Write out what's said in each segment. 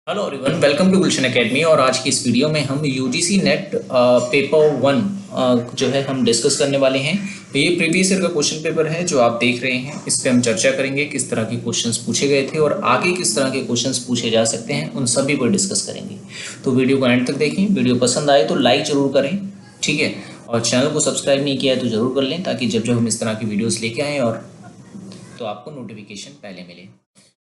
Hello everyone, welcome to Gulshan academy. और आज की इस वीडियो में हम यूजीसी नेट पेपर 1 जो है हम डिस्कस करने वाले हैं। तो ये प्रीवियस ईयर का क्वेश्चन पेपर है जो आप देख रहे हैं। इस पे हम चर्चा करेंगे किस तरह के क्वेश्चंस पूछे गए थे और आगे किस तरह के क्वेश्चंस पूछे जा सकते हैं, उन सभी पर डिस्कस करेंगे। तो वीडियो को एंड तक देखें। वीडियो पसंद आए तो लाइक ज़रूर करें, ठीक है। और चैनल को सब्सक्राइब नहीं किया है तो ज़रूर कर लें, ताकि जब जब हम इस तरह की वीडियोज़ लेके आएँ और तो आपको नोटिफिकेशन पहले मिले।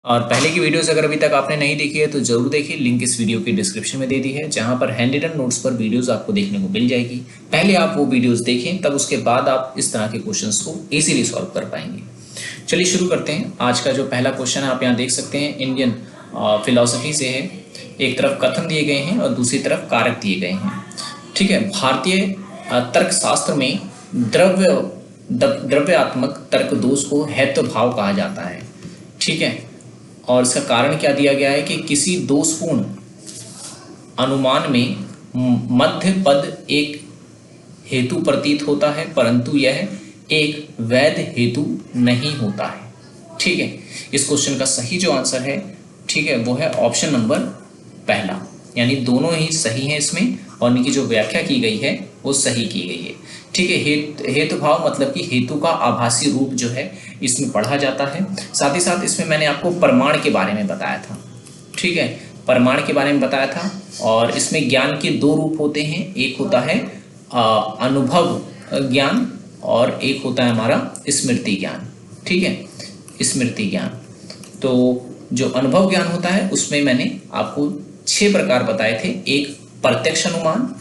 और पहले की वीडियोस अगर अभी तक आपने नहीं देखी है तो जरूर देखिए, लिंक इस वीडियो की डिस्क्रिप्शन में दे दी है, जहां पर हैंड रिटन नोट्स पर वीडियोस आपको देखने को मिल जाएगी। पहले आप वो वीडियोस देखें, तब उसके बाद आप इस तरह के क्वेश्चंस को इजीली सॉल्व कर पाएंगे। चलिए शुरू करते हैं। आज का जो पहला क्वेश्चन है आप यहाँ देख सकते हैं, इंडियन फिलॉसफी से है। एक तरफ कथन दिए गए हैं और दूसरी तरफ कारक दिए गए हैं, ठीक है। भारतीय तर्कशास्त्र में द्रव्यात्मक तर्क दोष को हेतु भाव कहा जाता है, ठीक है। और इसका कारण क्या दिया गया है कि किसी दोषपूर्ण अनुमान में मध्य पद एक हेतु प्रतीत होता है, परंतु यह एक वैध हेतु नहीं होता है, ठीक है। इस क्वेश्चन का सही जो आंसर है, ठीक है, वो है ऑप्शन नंबर पहला, यानी दोनों ही सही हैं इसमें, और इनकी जो व्याख्या की गई है वो सही की गई है, ठीक है। हेतु भाव मतलब कि हेतु का आभासी रूप जो है इसमें पढ़ा जाता है। साथ ही साथ इसमें मैंने आपको प्रमाण के बारे में बताया था, ठीक है, प्रमाण के बारे में बताया था। और इसमें ज्ञान के दो रूप होते हैं, एक होता है अनुभव ज्ञान और एक होता है हमारा स्मृति ज्ञान, ठीक है, स्मृति ज्ञान। तो जो अनुभव ज्ञान होता है उसमें मैंने आपको 6 प्रकार बताए थे। एक प्रत्यक्ष अनुमान,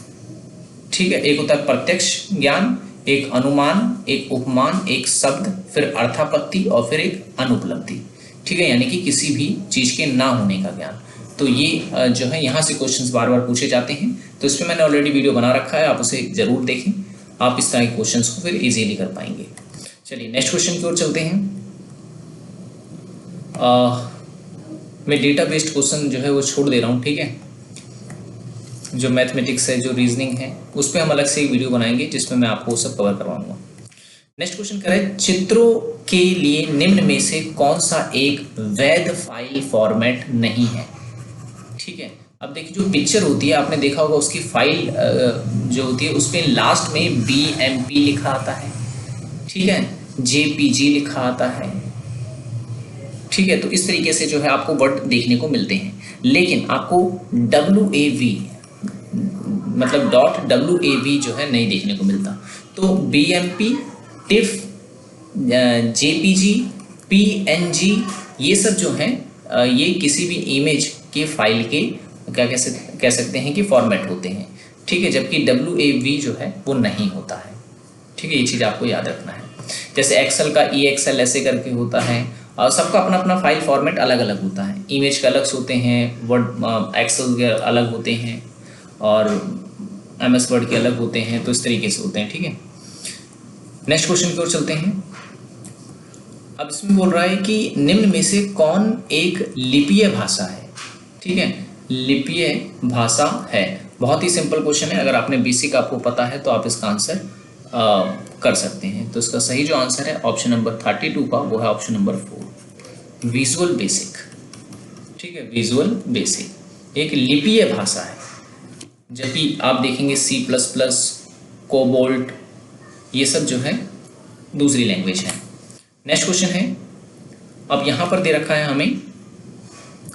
ठीक है, एक होता है प्रत्यक्ष ज्ञान, एक अनुमान, एक उपमान, एक शब्द, फिर अर्थापत्ति और फिर एक अनुपलब्धि, ठीक है, यानी कि किसी भी चीज के ना होने का ज्ञान। तो ये जो है यहाँ से क्वेश्चंस बार बार पूछे जाते हैं, तो इसमें मैंने ऑलरेडी वीडियो बना रखा है, आप उसे जरूर देखें। आप इस तरह के क्वेश्चंस को फिर इजीली कर पाएंगे। चलिए नेक्स्ट क्वेश्चन की ओर चलते हैं। मैं डेटा बेस्ड क्वेश्चन जो है वो छोड़ दे रहा हूँ, ठीक है। जो मैथमेटिक्स है, जो रीजनिंग है, उस पर हम अलग से एक वीडियो बनाएंगे जिसमें मैं आपको सब कवर करवाऊंगा। नेक्स्ट क्वेश्चन करें, चित्रों के लिए निम्न में से कौन सा एक वैध फाइल फॉर्मेट नहीं है, ठीक है। अब देखिए, जो पिक्चर होती है आपने देखा होगा, उसकी फाइल जो होती है उसमें लास्ट में BMP लिखा आता है, ठीक है, JPG लिखा आता है, ठीक है। तो इस तरीके से जो है आपको वर्ड देखने को मिलते हैं, लेकिन आपको WAV मतलब .wav जो है नहीं देखने को मिलता। तो BMP, TIFF, JPG, PNG, ये सब जो है ये किसी भी इमेज के फाइल के क्या कह सकते हैं कि फॉर्मेट होते हैं, ठीक है, जबकि WAV जो है वो नहीं होता है, ठीक है। ये चीज़ आपको याद रखना है। जैसे एक्सेल का EXL ऐसे करके होता है, और सबका अपना अपना फाइल फॉर्मेट अलग अलग होता है। इमेज के अलग होते हैं, वर्ड एक्सेल के अलग होते हैं, और MS वर्ड के अलग होते हैं। तो इस तरीके से होते हैं, ठीक है। नेक्स्ट क्वेश्चन की ओर चलते हैं। अब इसमें बोल रहा है कि निम्न में से कौन एक लिपीय भाषा है, ठीक है, लिपीय भाषा है। बहुत ही सिंपल क्वेश्चन है, अगर आपने बेसिक आपको पता है तो आप इसका आंसर कर सकते हैं। तो इसका सही जो आंसर है ऑप्शन नंबर 32 का, वो है ऑप्शन नंबर 4, विजुअल बेसिक, ठीक है, विजुअल बेसिक एक लिपीय भाषा है। जबकि आप देखेंगे C++, कोबोल्ट, ये सब जो है दूसरी लैंग्वेज है। नेक्स्ट क्वेश्चन है, अब यहाँ पर दे रखा है हमें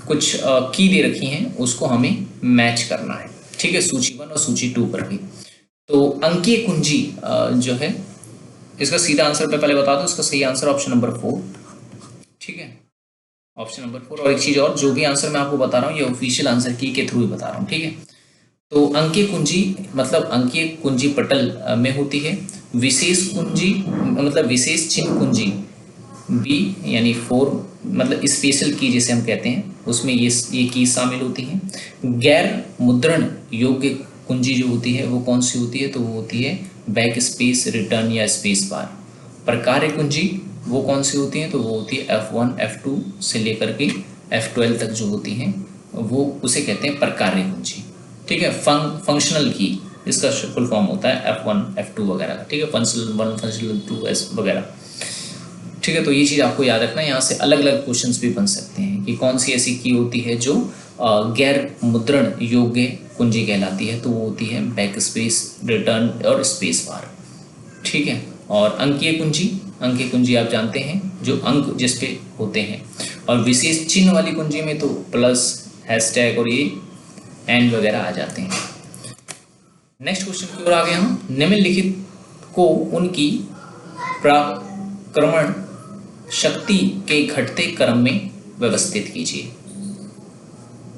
कुछ की दे रखी हैं, उसको हमें मैच करना है, ठीक है, सूची 1 और सूची 2 पर भी। तो अंकीय कुंजी जो है, इसका सीधा आंसर पे पहले बता दो, इसका सही आंसर ऑप्शन नंबर 4, ठीक है, ऑप्शन नंबर 4। और एक चीज और, जो भी आंसर मैं आपको बता रहा हूँ ये ऑफिशियल आंसर की के थ्रू ही बता रहा हूँ, ठीक है। तो अंकीय कुंजी मतलब अंकीय कुंजी पटल में होती है। विशेष कुंजी मतलब विशेष चिन्ह कुंजी B यानी 4 मतलब स्पेशल की जिसे हम कहते हैं, उसमें ये की शामिल होती हैं। गैर मुद्रण योग्य कुंजी जो होती है वो कौन सी होती है, तो वो होती है बैक स्पेस, रिटर्न या स्पेस बार। प्रकार्य कुंजी वो कौन सी होती है, तो वो होती है F1 F2 से लेकर के F12 तक जो होती हैं, वो उसे कहते हैं प्रकार्य कुंजी, ठीक है। फंक्शनल की इसका फुल फॉर्म होता है F1 F2 वगैरह का, ठीक है, फंक्शनल 1 फंक्शनल 2 वगैरह, ठीक है। तो ये चीज़ आपको याद रखना है। यहाँ से अलग अलग क्वेश्चंस भी बन सकते हैं कि कौन सी ऐसी की होती है जो गैर मुद्रण योग्य कुंजी कहलाती है, तो वो होती है बैक स्पेस, रिटर्न और स्पेस बार। ठीक है। और अंकीय कुंजी आप जानते हैं, जो अंक जिस पे होते हैं, और विशेष चिन्ह वाली कुंजी में तो प्लस, हैशटैग और ये एंड वगैरह आ जाते हैं। नेक्स्ट क्वेश्चन की ओर आ गए हम। निम्नलिखित को उनकी प्राक्रमण शक्ति के घटते क्रम में व्यवस्थित कीजिए।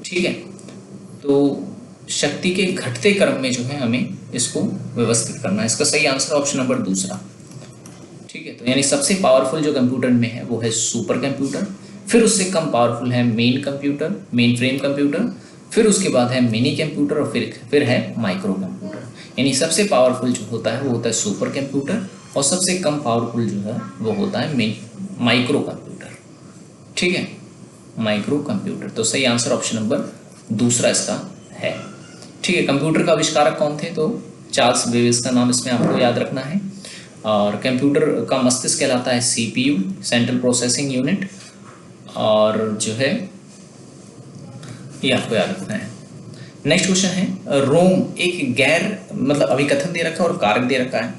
ठीक है, तो शक्ति के घटते क्रम में जो है हमें इसको व्यवस्थित करना है। इसका सही आंसर ऑप्शन नंबर दूसरा। ठीक है, तो यानी सबसे पावरफुल जो कंप्यूटर में है वो है सुपर कंप्यूटर, फिर उससे कम पावरफुल है main computer, main frame computer, फिर उसके बाद है मिनी कंप्यूटर और फिर है माइक्रो कंप्यूटर। यानी सबसे पावरफुल जो होता है वो होता है सुपर कंप्यूटर, और सबसे कम पावरफुल जो है वो होता है माइक्रो कंप्यूटर। ठीक है, माइक्रो कंप्यूटर। तो सही आंसर ऑप्शन नंबर दूसरा इसका है। ठीक है, कंप्यूटर का आविष्कारक कौन थे? तो चार्ल्स बेबेज का नाम इसमें आपको याद रखना है। और कंप्यूटर का मस्तिष्क कहलाता है सीपीयू, सेंट्रल प्रोसेसिंग यूनिट, और जो है ये आपको याद रखना है। नेक्स्ट क्वेश्चन है, रोम एक गैर मतलब अभिकथन दे रखा है और कारक दे रखा है।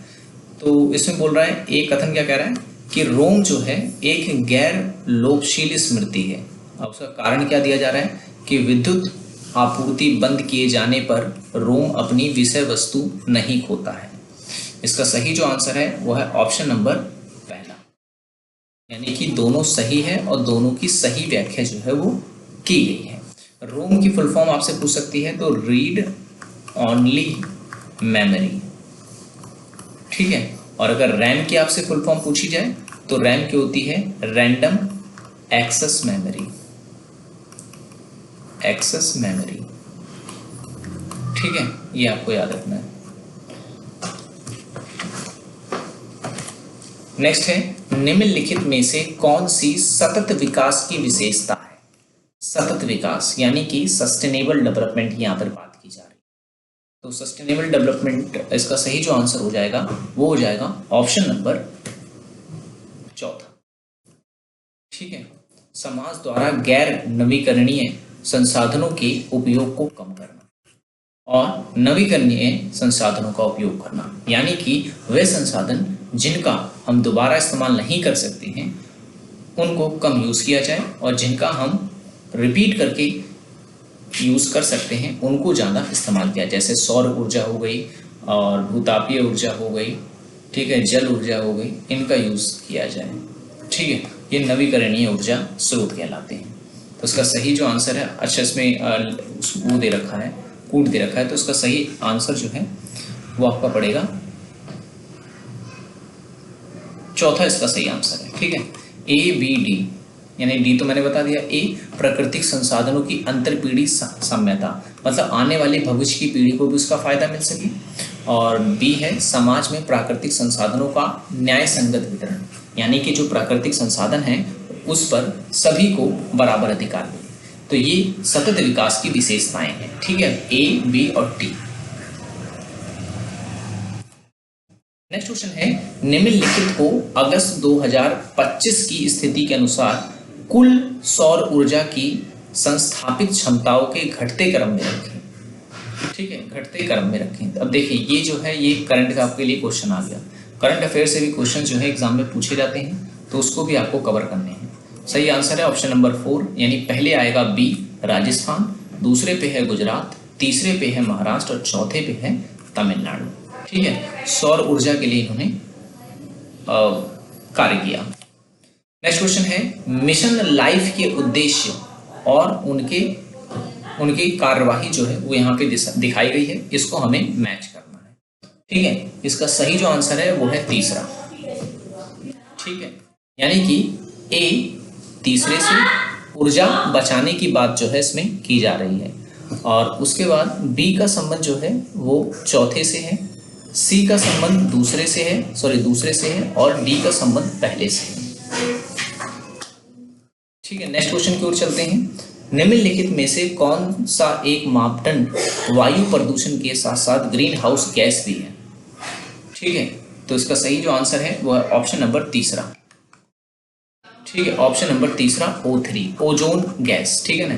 तो इसमें बोल रहा है, एक कथन क्या कह रहा है कि रोम जो है एक गैर लोपशील स्मृति है। अब उसका कारण क्या दिया जा रहा है कि विद्युत आपूर्ति बंद किए जाने पर रोम अपनी विषय वस्तु नहीं खोता है। इसका सही जो आंसर है वो है ऑप्शन नंबर पहला, यानी कि दोनों सही है और दोनों की सही व्याख्या जो है वो की गई है। रोम की फुल फॉर्म आपसे पूछ सकती है, तो रीड ओनली मेमोरी। ठीक है, और अगर रैम की आपसे फुल फॉर्म पूछी जाए तो रैम की होती है random access memory, access memory. ठीक है, ये आपको याद रखना है। नेक्स्ट है, निम्नलिखित में से कौन सी सतत विकास की विशेषता है? सतत विकास यानी कि सस्टेनेबल डेवलपमेंट की यहां पर बात की जा रही है। तो सस्टेनेबल डेवलपमेंट, इसका सही जो आंसर हो जाएगा वो हो जाएगा ऑप्शन नंबर चौथा। ठीक है, समाज द्वारा गैर नवीकरणीय संसाधनों के उपयोग को कम करना और नवीकरणीय संसाधनों का उपयोग करना, यानी कि वे संसाधन जिनका हम दोबारा इस्तेमाल नहीं कर सकते हैं उनको कम यूज किया जाए, और जिनका हम रिपीट करके यूज कर सकते हैं उनको ज़्यादा इस्तेमाल किया, जैसे सौर ऊर्जा हो गई और भूतापीय ऊर्जा हो गई। ठीक है, जल ऊर्जा हो गई, इनका यूज किया जाए। ठीक है, ये नवीकरणीय ऊर्जा स्रोत कहलाते हैं। तो इसका सही जो आंसर है, अच्छा इसमें वो दे रखा है, कूट दे रखा है, तो इसका सही आंसर जो है वो आपका पड़ेगा चौथा, इसका सही आंसर है। ठीक है, ए बी डी, यानी डी तो मैंने बता दिया। ए प्राकृतिक संसाधनों की अंतरपीढ़ी साम्यता, मतलब आने वाली भविष्य की पीढ़ी को भी उसका फायदा मिल सके, और बी है समाज में प्राकृतिक संसाधनों का न्याय संगत वितरण, यानी कि जो प्राकृतिक संसाधन है उस पर सभी को बराबर अधिकार मिले। तो ये सतत विकास की विशेषताएं हैं। ठीक है, ए बी और टी। नेक्स्ट क्वेश्चन है, निम्नलिखित को अगस्त 2025 की स्थिति के अनुसार कुल सौर ऊर्जा की संस्थापित क्षमताओं के घटते क्रम में रखें। ठीक है, घटते क्रम में रखें। अब देखिए, ये जो है ये करंट का आपके लिए क्वेश्चन आ गया। करंट अफेयर से भी क्वेश्चन जो है एग्जाम में पूछे जाते हैं, तो उसको भी आपको कवर करने हैं। सही आंसर है ऑप्शन नंबर 4, यानी पहले आएगा बी राजस्थान, दूसरे पे है गुजरात, तीसरे पे है महाराष्ट्र और चौथे पे है तमिलनाडु। ठीक है, सौर ऊर्जा के लिए इन्होंने कार्य किया। नेक्स्ट क्वेश्चन है, मिशन लाइफ के उद्देश्य और उनकी कार्यवाही जो है वो यहाँ पे दिखाई गई है, इसको हमें मैच करना है। ठीक है, इसका सही जो आंसर है वो है तीसरा। ठीक है, यानी कि ए तीसरे से ऊर्जा बचाने की बात जो है इसमें की जा रही है, और उसके बाद बी का संबंध जो है वो चौथे से है, सी का संबंध दूसरे से है, और डी का संबंध पहले से है। ठीक है, नेक्स्ट क्वेश्चन की ओर चलते हैं। निम्नलिखित में से कौन सा एक मापदंड वायु प्रदूषण के साथ साथ ग्रीन हाउस गैस भी है? ठीक है, तो इसका सही जो आंसर है वो है ऑप्शन नंबर तीसरा। ठीक है, ऑप्शन नंबर तीसरा O3, ओजोन गैस। ठीक है ना,